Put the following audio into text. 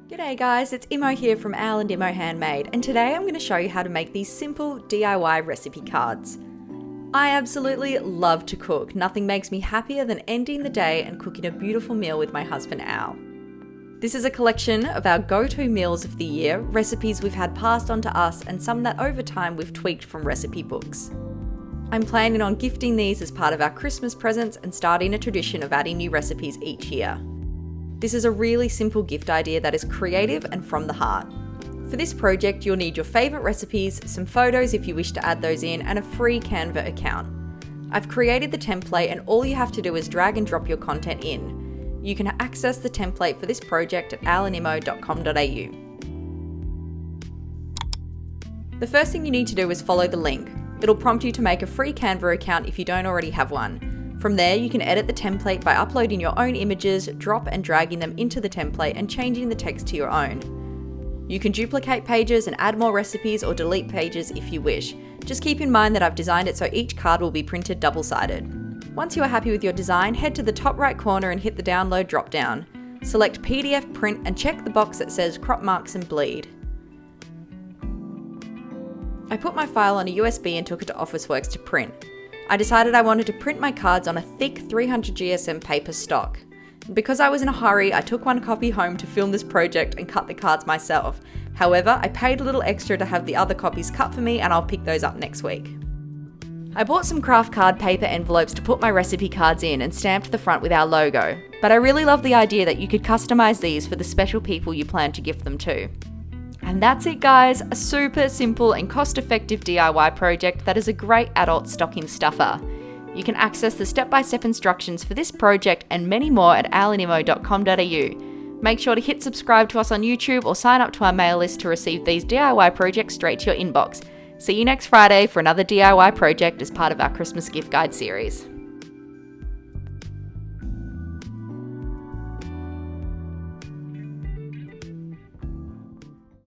G'day guys, it's Imo here from Al and Imo Handmade, and today I'm going to show you how to make these simple DIY recipe cards. I absolutely love to cook. Nothing makes me happier than ending the day and cooking a beautiful meal with my husband Al. This is a collection of our go-to meals of the year, recipes we've had passed on to us and some that over time we've tweaked from recipe books. I'm planning on gifting these as part of our Christmas presents and starting a tradition of adding new recipes each year. This is a really simple gift idea that is creative and from the heart. For this project, you'll need your favourite recipes, some photos if you wish to add those in, and a free Canva account. I've created the template and all you have to do is drag and drop your content in. You can access the template for this project at alandimo.com.au. The first thing you need to do is follow the link. It'll prompt you to make a free Canva account if you don't already have one. From there, you can edit the template by uploading your own images, drop and dragging them into the template and changing the text to your own. You can duplicate pages and add more recipes or delete pages if you wish. Just keep in mind that I've designed it so each card will be printed double-sided. Once you are happy with your design, head to the top right corner and hit the download drop-down. Select PDF print and check the box that says crop marks and bleed. I put my file on a USB and took it to Officeworks to print. I decided I wanted to print my cards on a thick 300 GSM paper stock. Because I was in a hurry, I took one copy home to film this project and cut the cards myself. However, I paid a little extra to have the other copies cut for me and I'll pick those up next week. I bought some craft card paper envelopes to put my recipe cards in and stamped the front with our logo. But I really love the idea that you could customize these for the special people you plan to gift them to. And that's it guys, a super simple and cost-effective DIY project that is a great adult stocking stuffer. You can access the step-by-step instructions for this project and many more at alandimo.com.au. Make sure to hit subscribe to us on YouTube or sign up to our mail list to receive these DIY projects straight to your inbox. See you next Friday for another DIY project as part of our Christmas gift guide series.